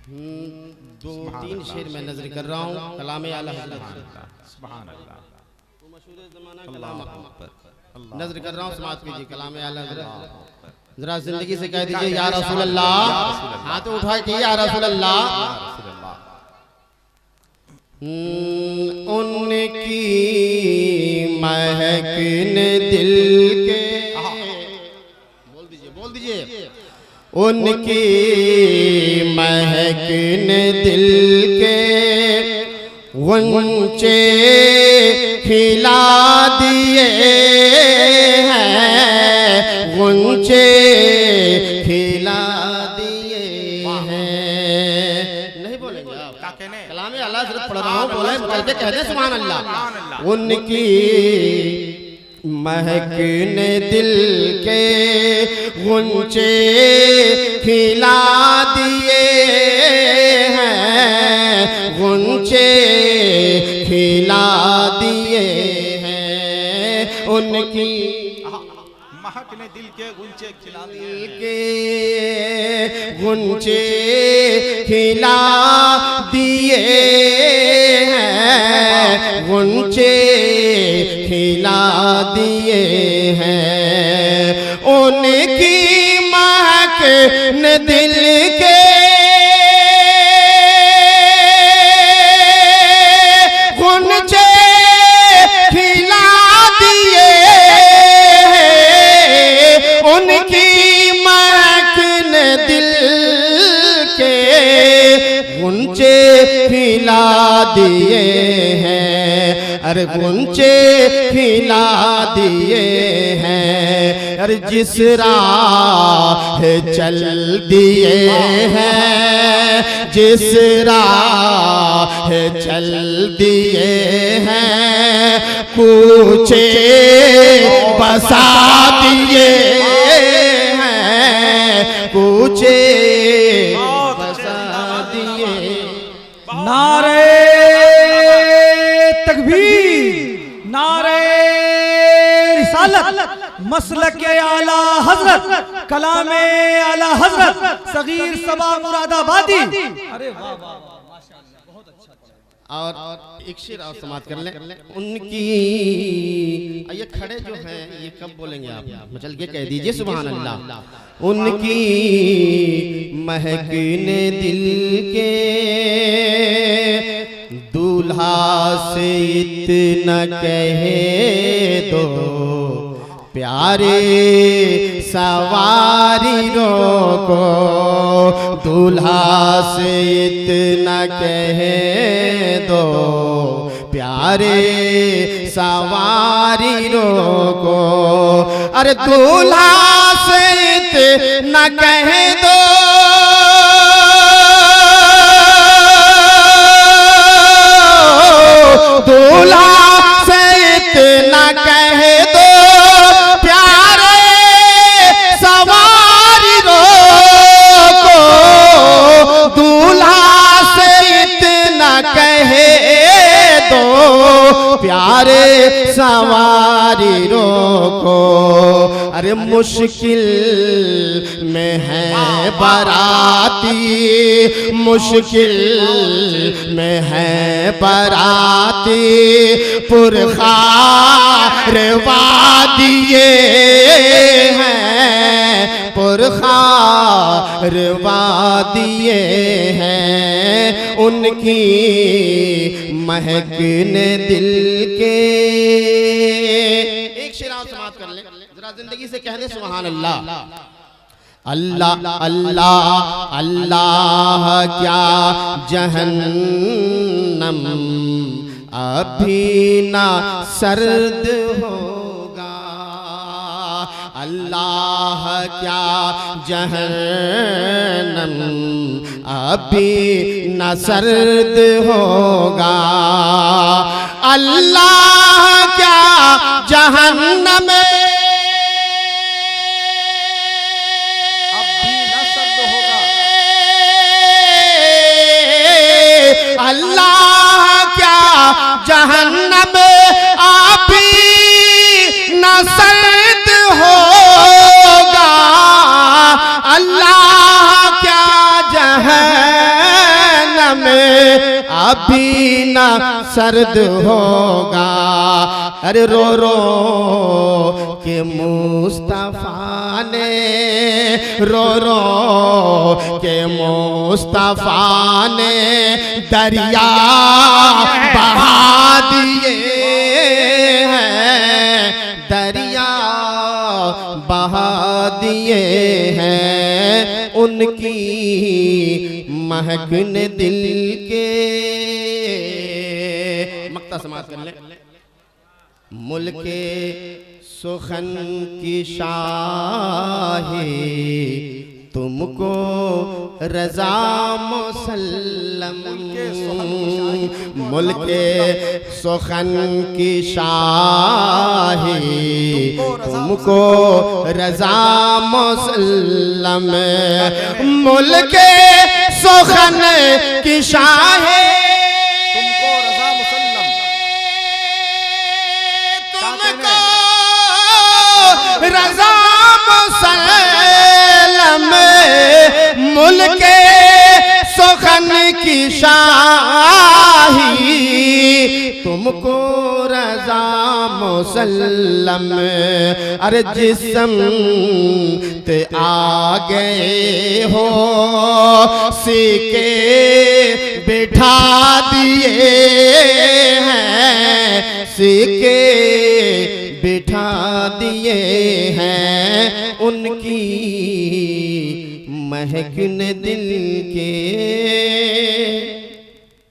दो तीन शेर में नजर कर रहा हूँ कलाम आला हज़रत सुभान अल्लाह मशहूर ज़माना कलाम नजर कर रहा हूँ। समाज कीजिए कलाम आला हज़रत जरा जिंदगी से कह दीजिए या रसूल अल्लाह। हाथ उठा के या रसूल अल्लाह। उनकी महक ने दिल के बोल दीजिए उनकी महक ने दिल के गुंचे खिला दिए हैं, गुंचे खिला दिए हैं। नहीं बोलेंगे आप? कलाम अल्लाह सिर्फ पढ़ रहा हूँ, बोले चल के कह दे सुभान अल्लाह। उनकी महक ने दिल के गुंचे खिला दिए हैं, गुंचे खिला दिए हैं। उनकी महक ने दिल के गुंचे खिला दिए, गुंचे खिला दिए हैं, गुंचे खिला दिए हैं। उनकी महक ने दिल के गुंचे खिला दिए हैं, उनकी महक ने दिल के गुंचे खिला दिए हैं। अरे गुंचे खिला दिए हैं। अरे जिस राह चल दिए हैं, जिस राह चल दिए हैं, कूचे बसा दिए हैं, कूचे बसा दिए। नारे तकबीर, नारे रिसालत, मसलक आला हजरत, कलाम आला हजरत, सगीर सबा मुरादाबादी। अरे वाह वाह माशाअल्लाह, बहुत अच्छा। और एक शेर और समाप्त कर लें। उनकी ये खड़े जो हैं ये कब बोलेंगे आप? चल के कह दीजिए सुभान अल्लाह। उनकी महक ने दिल के दूल्हा से इतना कहे दो, प्यारे सवारी रोको, दूल्हा से इतना कहे दो, प्यारे सवारी रोको। अरे दूल्हा से इतना कहे दो, दूल्हा से इतना कहे दो, प्यारे सवारी रोको, दूल्हा से इतना कहे दो, प्यारे सवारी रोको। अरे मुश्किल में है बाराती, मुश्किल में है बाराती, पुरखार वादिये हैं, पुरखार वादिये हैं। उनकी महक ने दिल के एक शेर और समाप्त कर ले, जरा जिंदगी से कह दे सुभान अल्लाह। अल्लाह अल्लाह अल्लाह क्या जहन्नम अभी ना सर्द होगा, अल्लाह क्या जहन्नम अभी न सर्द होगा, अल्लाह क्या जहन्नम अल्लाह क्या जहन्नम आप न सर्द होगा, अल्लाह क्या जहन्नम आलम अभी ना सर्द होगा। अरे रो रो के मुस्तफा ने, रो रो के मुस्तफा ने दरिया बहा दिए हैं, दरिया बहा दिए हैं। उनकी महक ने दिल के, मक्ता समाज कर ले। मुल्के सुखन की शाही तुमको रजा मुसल्लम, मुल्के सुखन की शाही तुमको रजा मुसल्लम, मुल्के सुखन की शाही तुमको रजा मुसल्लम, तुमको रजा मुसल्लम, मुल्के सुखन की शाही तुमको रजा मुसल्लम। अरे जिस्म ते आ गए हो सीके बिठा दिए हैं, सीके बिठा दिए हैं। उनकी महक ने दिल के